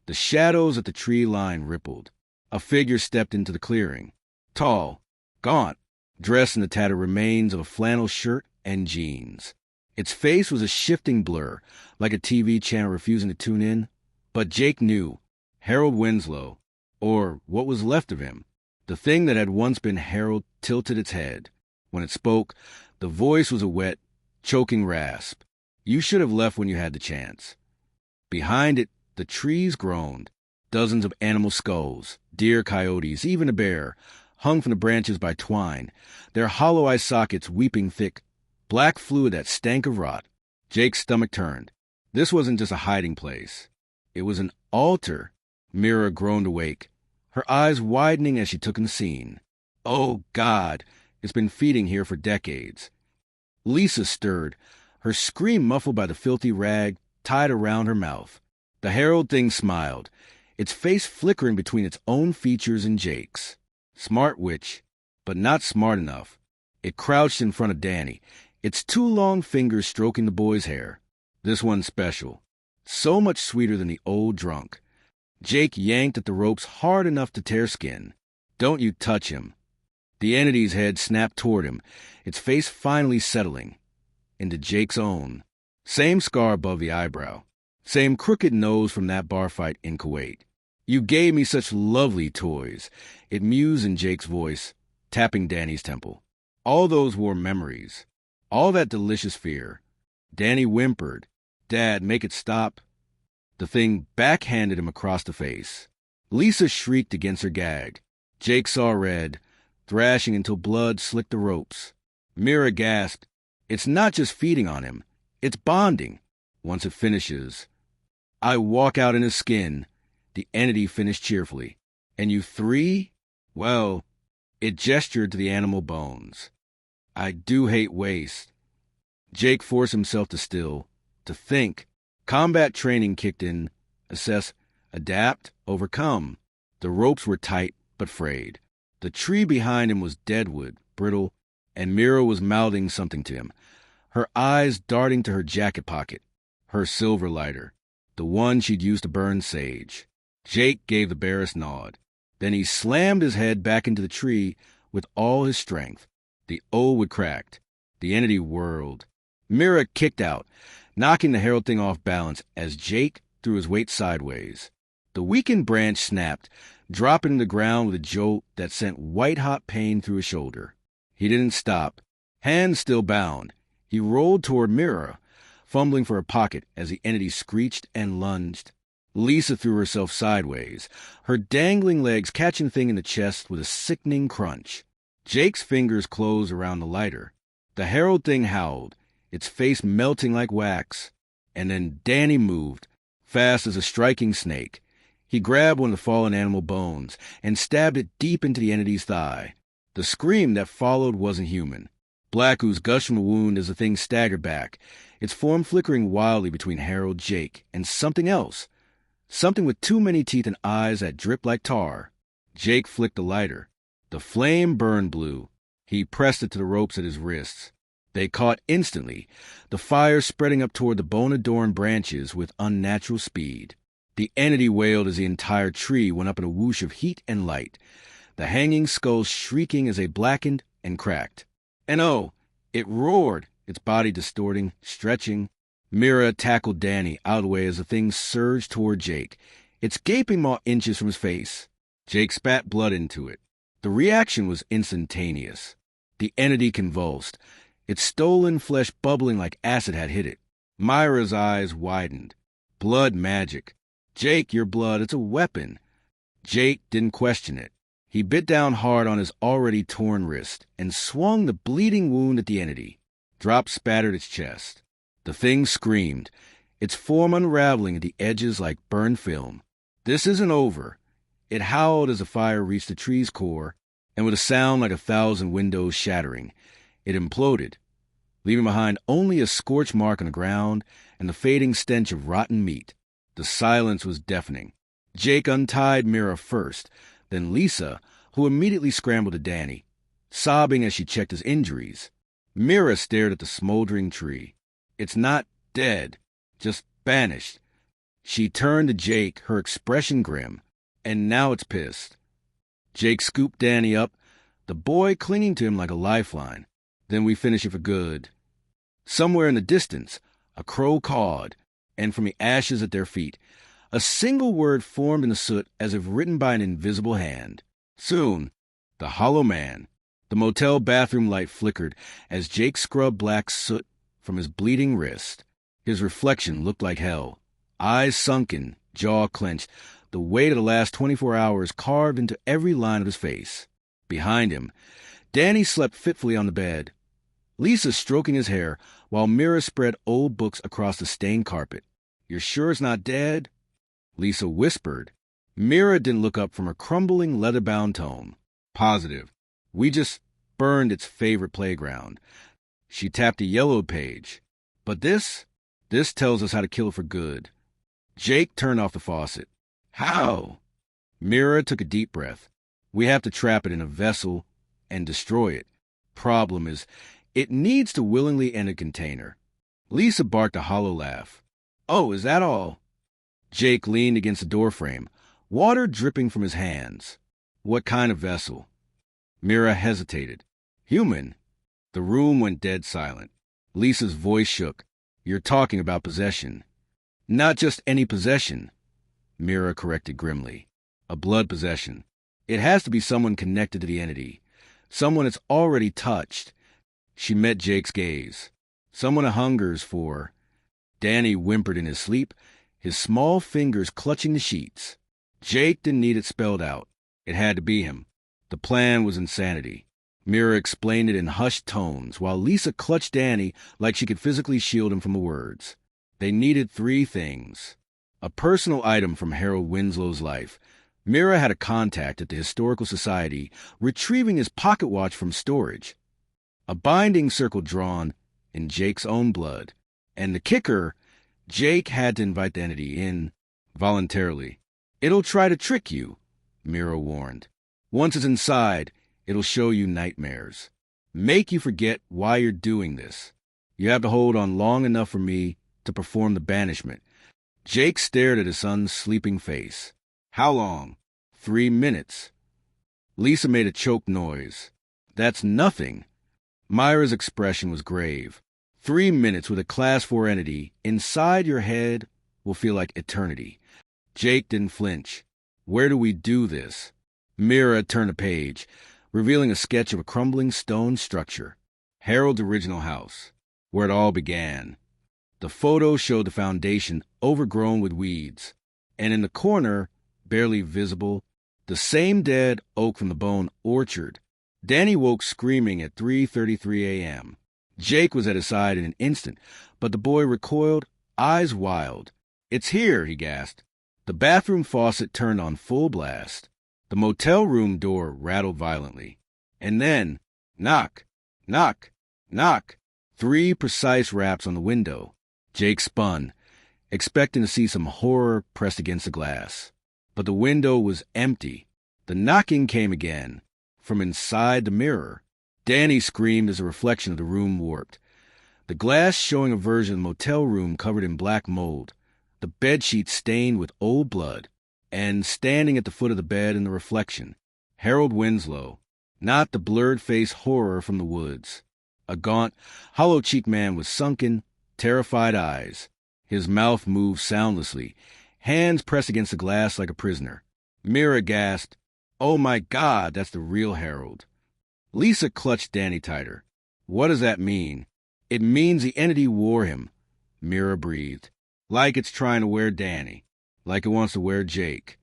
The shadows at the tree line rippled. A figure stepped into the clearing. Tall, gaunt, dressed in the tattered remains of a flannel shirt and jeans. Its face was a shifting blur, like a TV channel refusing to tune in. But Jake knew. Harold Winslow, or what was left of him. The thing that had once been Harold tilted its head. When it spoke, the voice was a wet, choking rasp. "You should have left when you had the chance." Behind it, the trees groaned. Dozens of animal skulls, deer, coyotes, even a bear, hung from the branches by twine, their hollow eye sockets weeping thick, black fluid that stank of rot. Jake's stomach turned. This wasn't just a hiding place. It was an altar. Mira groaned awake, her eyes widening as she took in the scene. "Oh, God, it's been feeding here for decades." Lisa stirred, her scream muffled by the filthy rag tied around her mouth. The Harold thing smiled, its face flickering between its own features and Jake's. Smart witch, but not smart enough. It crouched in front of Danny, its 2 long fingers stroking the boy's hair. This one special. So much sweeter than the old drunk. Jake yanked at the ropes hard enough to tear skin. "Don't you touch him." The entity's head snapped toward him, its face finally settling into Jake's own. Same scar above the eyebrow. Same crooked nose from that bar fight in Kuwait. "You gave me such lovely toys," it mused in Jake's voice, tapping Danny's temple. All those warm memories. All that delicious fear. Danny whimpered. "Dad, make it stop." The thing backhanded him across the face. Lisa shrieked against her gag. Jake saw red, thrashing until blood slicked the ropes. Mira gasped. "It's not just feeding on him. It's bonding. Once it finishes." "I walk out in his skin," the entity finished cheerfully. "And you 3? Well," it gestured to the animal bones. "I do hate waste." Jake forced himself to still, to think. Combat training kicked in. Assess, adapt, overcome. The ropes were tight but frayed. The tree behind him was deadwood, brittle, and Mira was mouthing something to him, her eyes darting to her jacket pocket, her silver lighter, the one she'd used to burn sage. Jake gave the barest nod. Then he slammed his head back into the tree with all his strength. The wood cracked. The entity whirled. Mira kicked out, knocking the herald thing off balance as Jake threw his weight sideways. The weakened branch snapped, dropping to the ground with a jolt that sent white-hot pain through his shoulder. He didn't stop. Hands still bound. He rolled toward Mira, fumbling for a pocket as the entity screeched and lunged. Lisa threw herself sideways, her dangling legs catching the thing in the chest with a sickening crunch. Jake's fingers closed around the lighter. The herald thing howled, its face melting like wax. And then Danny moved, fast as a striking snake. He grabbed one of the fallen animal bones and stabbed it deep into the entity's thigh. The scream that followed wasn't human. Black ooze gushed from the wound as the thing staggered back, its form flickering wildly between Harold, Jake, and something else. Something with too many teeth and eyes that dripped like tar. Jake flicked the lighter. The flame burned blue. He pressed it to the ropes at his wrists. They caught instantly, the fire spreading up toward the bone-adorned branches with unnatural speed. The entity wailed as the entire tree went up in a whoosh of heat and light, the hanging skulls shrieking as they blackened and cracked. And oh, it roared, its body distorting, stretching. Mira tackled Danny out of the way as the thing surged toward Jake, its gaping maw inches from his face. Jake spat blood into it. The reaction was instantaneous. The entity convulsed, its stolen flesh bubbling like acid had hit it. Myra's eyes widened. Blood magic. Jake, your blood, it's a weapon. Jake didn't question it. He bit down hard on his already torn wrist and swung the bleeding wound at the entity. Drops spattered its chest. The thing screamed, its form unraveling at the edges like burned film. This isn't over. It howled as the fire reached the tree's core, and with a sound like 1,000 windows shattering, it imploded, leaving behind only a scorch mark on the ground and the fading stench of rotten meat. The silence was deafening. Jake untied Mira first, then Lisa, who immediately scrambled to Danny, sobbing as she checked his injuries. Mira stared at the smoldering tree. It's not dead, just banished. She turned to Jake, her expression grim, and now it's pissed. Jake scooped Danny up, the boy clinging to him like a lifeline. Then we finish it for good. Somewhere in the distance, a crow cawed, and from the ashes at their feet, a single word formed in the soot as if written by an invisible hand. Soon, the Hollow Man. The motel bathroom light flickered as Jake scrubbed black soot from his bleeding wrist. His reflection looked like hell. Eyes sunken, jaw clenched, the weight of the last 24 hours carved into every line of his face. Behind him, Danny slept fitfully on the bed, Lisa stroking his hair while Mira spread old books across the stained carpet. "You're sure it's not dead?" Lisa whispered. Mira didn't look up from her crumbling, leather-bound tome. "Positive. We just burned its favorite playground." She tapped a yellowed page. "But this tells us how to kill it for good." Jake turned off the faucet. "How?" Mira took a deep breath. "We have to trap it in a vessel and destroy it. Problem is, it needs to willingly enter a container." Lisa barked a hollow laugh. "Oh, is that all?" Jake leaned against the doorframe, water dripping from his hands. "What kind of vessel?" Mira hesitated. "Human." The room went dead silent. Lisa's voice shook. "You're talking about possession." "Not just any possession," Mira corrected grimly. "A blood possession. It has to be someone connected to the entity. Someone it's already touched." She met Jake's gaze. "Someone it hungers for." Danny whimpered in his sleep, his small fingers clutching the sheets. Jake didn't need it spelled out. It had to be him. The plan was insanity. Mira explained it in hushed tones, while Lisa clutched Danny like she could physically shield him from the words. They needed 3 things. A personal item from Harold Winslow's life. Mira had a contact at the Historical Society retrieving his pocket watch from storage. A binding circle drawn, in Jake's own blood. And the kicker, Jake had to invite the entity in voluntarily. It'll try to trick you, Mira warned. Once it's inside, it'll show you nightmares. Make you forget why you're doing this. You have to hold on long enough for me to perform the banishment. Jake stared at his son's sleeping face. How long? 3 minutes. Lisa made a choked noise. That's nothing. Myra's expression was grave. 3 minutes with a Class 4 entity inside your head will feel like eternity. Jake didn't flinch. Where do we do this? Mira turned a page, revealing a sketch of a crumbling stone structure. Harold's original house, where it all began. The photo showed the foundation overgrown with weeds, and in the corner, barely visible, the same dead oak from the bone orchard. Danny woke screaming at 3:33 a.m. Jake was at his side in an instant, but the boy recoiled, eyes wild. It's here, he gasped. The bathroom faucet turned on full blast. The motel room door rattled violently. And then, knock, knock, knock. 3 precise raps on the window. Jake spun, expecting to see some horror pressed against the glass. But the window was empty. The knocking came again, from inside the mirror. Danny screamed as a reflection of the room warped. The glass showing a version of the motel room covered in black mold, the bedsheet stained with old blood, and standing at the foot of the bed in the reflection, Harold Winslow, not the blurred-faced horror from the woods. A gaunt, hollow-cheeked man with sunken, terrified eyes. His mouth moved soundlessly, hands pressed against the glass like a prisoner. Mira gasped, "Oh my God, that's the real Harold." Lisa clutched Danny tighter. "What does that mean?" "It means the entity wore him," Mira breathed. "Like it's trying to wear Danny. Like it wants to wear Jake."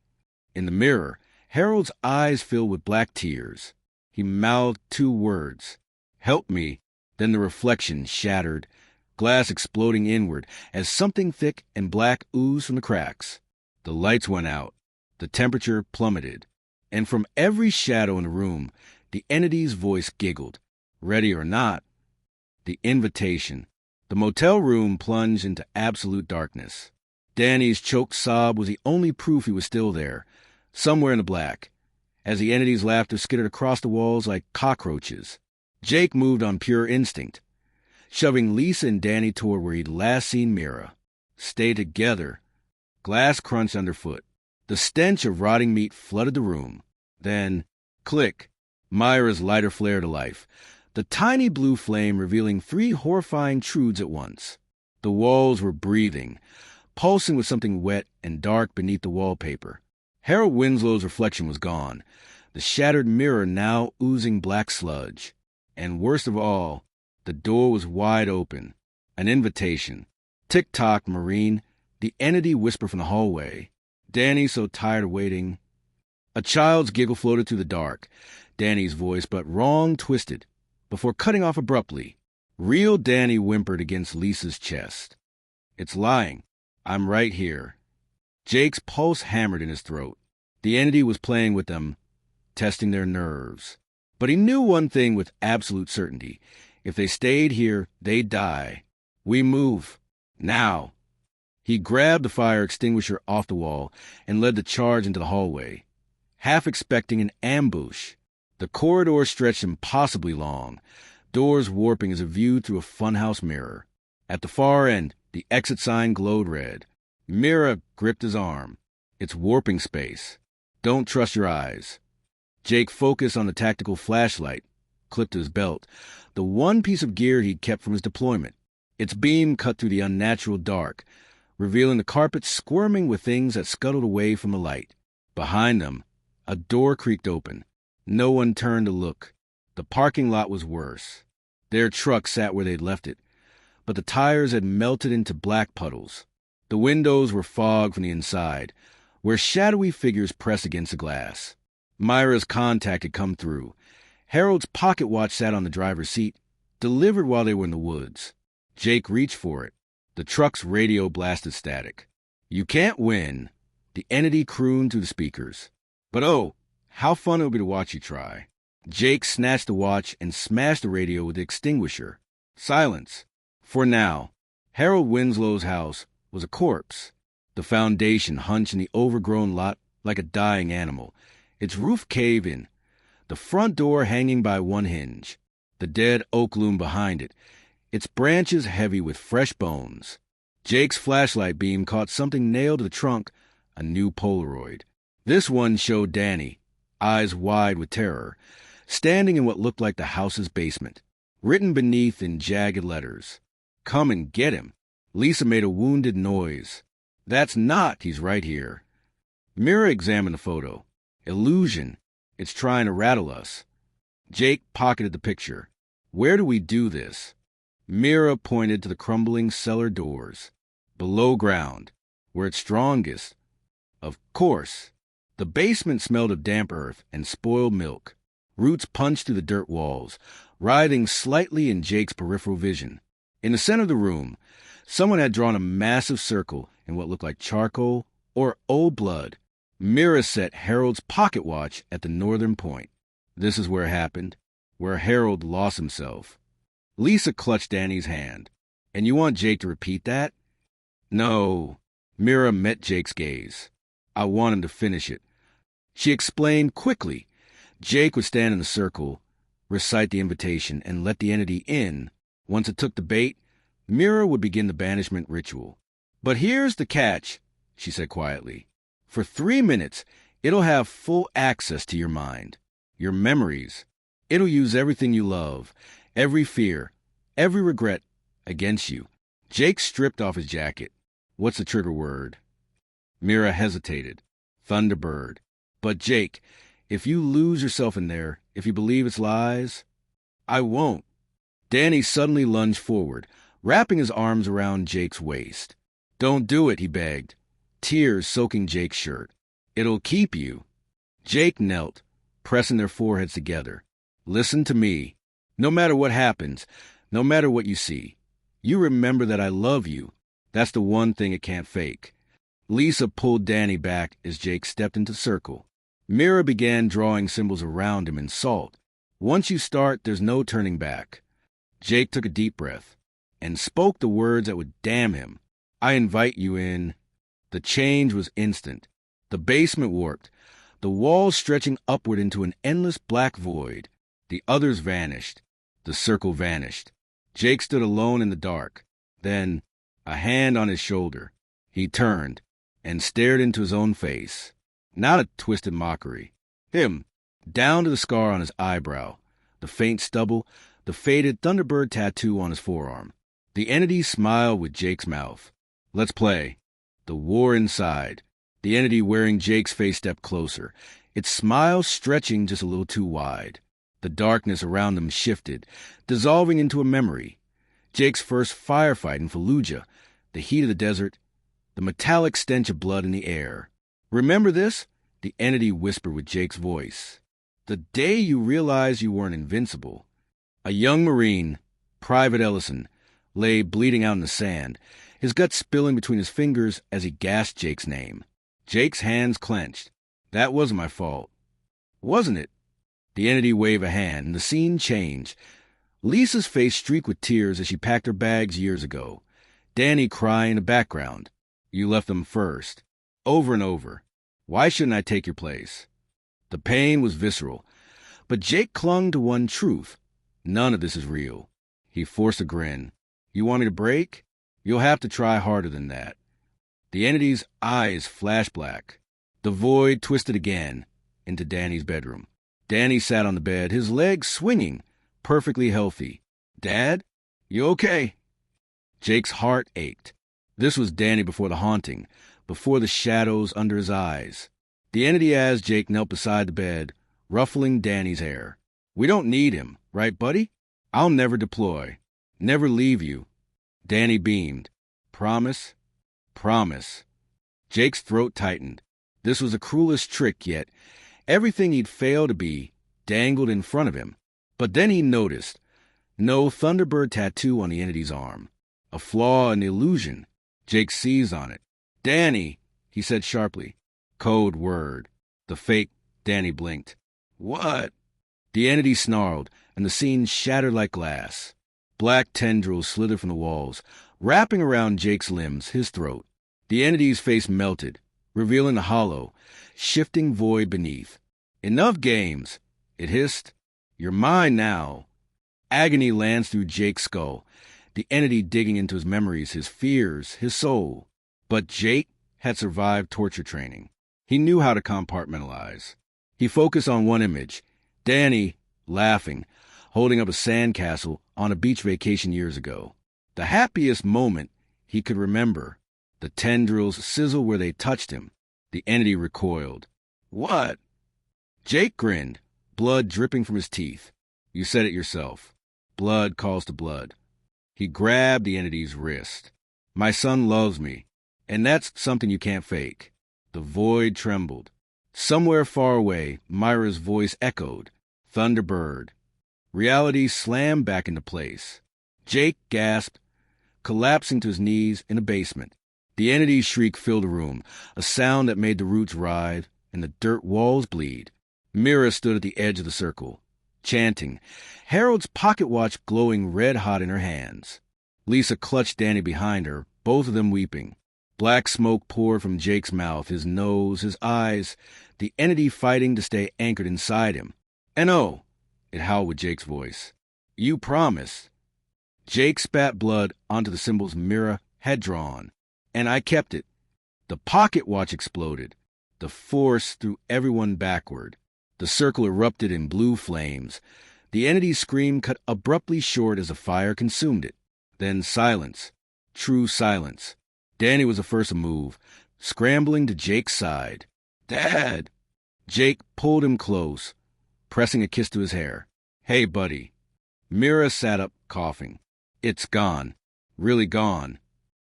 In the mirror, Harold's eyes filled with black tears. He mouthed 2 words. "Help me." Then the reflection shattered, glass exploding inward as something thick and black oozed from the cracks. The lights went out. The temperature plummeted. And from every shadow in the room, the entity's voice giggled. Ready or not, the invitation. The motel room plunged into absolute darkness. Danny's choked sob was the only proof he was still there, somewhere in the black, as the entity's laughter skittered across the walls like cockroaches. Jake moved on pure instinct, shoving Lisa and Danny toward where he'd last seen Mira. Stay together. Glass crunched underfoot. The stench of rotting meat flooded the room. Then, click, Myra's lighter flared to life, the tiny blue flame revealing 3 horrifying truths at once. The walls were breathing, pulsing with something wet and dark beneath the wallpaper. Harold Winslow's reflection was gone, the shattered mirror now oozing black sludge. And worst of all, the door was wide open. An invitation. "Tick-tock, Marine," the entity whispered from the hallway. Danny, so tired of waiting. A child's giggle floated through the dark, Danny's voice, but wrong twisted, before cutting off abruptly. Real Danny whimpered against Lisa's chest. "It's lying. I'm right here." Jake's pulse hammered in his throat. The entity was playing with them, testing their nerves. But he knew one thing with absolute certainty. If they stayed here, they'd die. "We move. Now." He grabbed the fire extinguisher off the wall and led the charge into the hallway, half expecting an ambush. The corridor stretched impossibly long, doors warping as if viewed through a funhouse mirror. At the far end, the exit sign glowed red. Mira gripped his arm. "It's warping space. Don't trust your eyes." Jake focused on the tactical flashlight, clipped to his belt, the one piece of gear he'd kept from his deployment. Its beam cut through the unnatural dark, revealing the carpet squirming with things that scuttled away from the light. Behind them, a door creaked open. No one turned to look. The parking lot was worse. Their truck sat where they'd left it, but the tires had melted into black puddles. The windows were fogged from the inside, where shadowy figures pressed against the glass. Myra's contact had come through. Harold's pocket watch sat on the driver's seat, delivered while they were in the woods. Jake reached for it. The truck's radio blasted static. "You can't win," the entity crooned through the speakers. "But oh, how fun it would be to watch you try." Jake snatched the watch and smashed the radio with the extinguisher. Silence. For now, Harold Winslow's house was a corpse, the foundation hunched in the overgrown lot like a dying animal, its roof cave in, the front door hanging by one hinge, the dead oak loom behind it, its branches heavy with fresh bones. Jake's flashlight beam caught something nailed to the trunk, a new Polaroid. This one showed Danny, eyes wide with terror, standing in what looked like the house's basement. Written beneath in jagged letters, "Come and get him." Lisa made a wounded noise. "That's not, he's right here." Mira examined the photo. "Illusion. It's trying to rattle us." Jake pocketed the picture. "Where do we do this?" Mira pointed to the crumbling cellar doors. "Below ground, where it's strongest." Of course. The basement smelled of damp earth and spoiled milk. Roots punched through the dirt walls, writhing slightly in Jake's peripheral vision. In the center of the room, someone had drawn a massive circle in what looked like charcoal or old blood. Mira set Harold's pocket watch at the northern point. This is where it happened, where Harold lost himself. Lisa clutched Danny's hand. "And you want Jake to repeat that?" "No." Mira met Jake's gaze. "I want him to finish it." She explained quickly. Jake would stand in the circle, recite the invitation, and let the entity in. Once it took the bait, Mira would begin the banishment ritual. "But here's the catch," she said quietly. "For 3 minutes, it'll have full access to your mind, your memories. It'll use everything you love, every fear, every regret against you." Jake stripped off his jacket. "What's the trigger word?" Mira hesitated. "Thunderbird." "But Jake, if you lose yourself in there, if you believe it's lies..." "I won't." Danny suddenly lunged forward, wrapping his arms around Jake's waist. "Don't do it," he begged, tears soaking Jake's shirt. "It'll keep you." Jake knelt, pressing their foreheads together. "Listen to me. No matter what happens, no matter what you see, you remember that I love you. That's the one thing it can't fake." Lisa pulled Danny back as Jake stepped into the circle. Mira began drawing symbols around him in salt. "Once you start, there's no turning back." Jake took a deep breath and spoke the words that would damn him. "I invite you in." The change was instant. The basement warped, the walls stretching upward into an endless black void. The others vanished. The circle vanished. Jake stood alone in the dark. Then, a hand on his shoulder, he turned and stared into his own face. Not a twisted mockery. Him, down to the scar on his eyebrow, the faint stubble, the faded Thunderbird tattoo on his forearm. The entity smiled with Jake's mouth. "Let's play." The war inside. The entity wearing Jake's face stepped closer, its smile stretching just a little too wide. The darkness around them shifted, dissolving into a memory. Jake's first firefight in Fallujah, the heat of the desert, the metallic stench of blood in the air. "Remember this?" the entity whispered with Jake's voice. "The day you realized you weren't invincible." A young Marine, Private Ellison, lay bleeding out in the sand, his guts spilling between his fingers as he gasped Jake's name. Jake's hands clenched. "That wasn't my fault." "Wasn't it?" The entity waved a hand, and the scene changed. Lisa's face streaked with tears as she packed her bags years ago. Danny crying in the background. "You left them first." Over and over. "Why shouldn't I take your place?" The pain was visceral, but Jake clung to one truth. None of this is real. He forced a grin. "You want me to break? You'll have to try harder than that." The entity's eyes flashed black. The void twisted again into Danny's bedroom. Danny sat on the bed, his legs swinging, perfectly healthy. "Dad? You okay?" Jake's heart ached. This was Danny before the haunting, before the shadows under his eyes. The entity as Jake knelt beside the bed, ruffling Danny's hair. "We don't need him, right, buddy? I'll never deploy. Never leave you." Danny beamed. "Promise?" "Promise." Jake's throat tightened. This was the cruelest trick yet. Everything he'd failed to be dangled in front of him. But then he noticed. No Thunderbird tattoo on the entity's arm. A flaw in the illusion. Jake seized on it. "Danny," he said sharply. Code word. The fake Danny blinked. "What?" The entity snarled, and the scene shattered like glass. Black tendrils slithered from the walls, wrapping around Jake's limbs, his throat. The entity's face melted, revealing the hollow, shifting void beneath. "Enough games," it hissed. "You're mine now." Agony lands through Jake's skull, the entity digging into his memories, his fears, his soul. But Jake had survived torture training. He knew how to compartmentalize. He focused on one image, Danny, laughing, holding up a sandcastle on a beach vacation years ago. The happiest moment he could remember. The tendrils sizzled where they touched him. The entity recoiled. "What?" Jake grinned, blood dripping from his teeth. "You said it yourself. Blood calls to blood." He grabbed the entity's wrist. "My son loves me, and that's something you can't fake." The void trembled. Somewhere far away, Myra's voice echoed. "Thunderbird." Reality slammed back into place. Jake gasped, collapsing to his knees in a basement. The entity's shriek filled the room, a sound that made the roots writhe and the dirt walls bleed. Mira stood at the edge of the circle, chanting, Harold's pocket watch glowing red-hot in her hands. Lisa clutched Danny behind her, both of them weeping. Black smoke poured from Jake's mouth, his nose, his eyes, the entity fighting to stay anchored inside him. "N.O.," it howled with Jake's voice. "You promised." Jake spat blood onto the symbols Mira had drawn, and I kept it. The pocket watch exploded. The force threw everyone backward. The circle erupted in blue flames. The entity's scream cut abruptly short as the fire consumed it. Then silence. True silence. Danny was the first to move, scrambling to Jake's side. "Dad!" Jake pulled him close, pressing a kiss to his hair. "Hey, buddy." Mira sat up, coughing. "It's gone. Really gone."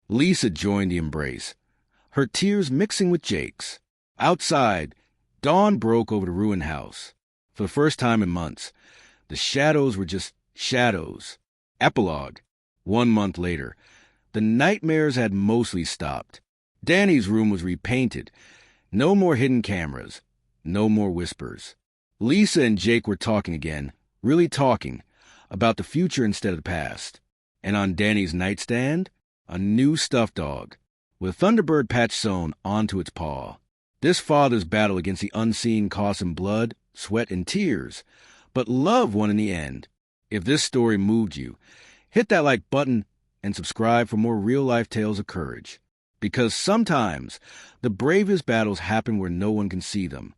Lisa joined the embrace, her tears mixing with Jake's. Outside, dawn broke over the ruined house. For the first time in months, the shadows were just shadows. Epilogue. 1 month later, the nightmares had mostly stopped. Danny's room was repainted. No more hidden cameras. No more whispers. Lisa and Jake were talking again, really talking, about the future instead of the past. And on Danny's nightstand, a new stuffed dog, with a Thunderbird patch sewn onto its paw. This father's battle against the unseen cost him blood, sweat, and tears, but love won in the end. If this story moved you, hit that like button and subscribe for more real-life tales of courage. Because sometimes the bravest battles happen where no one can see them.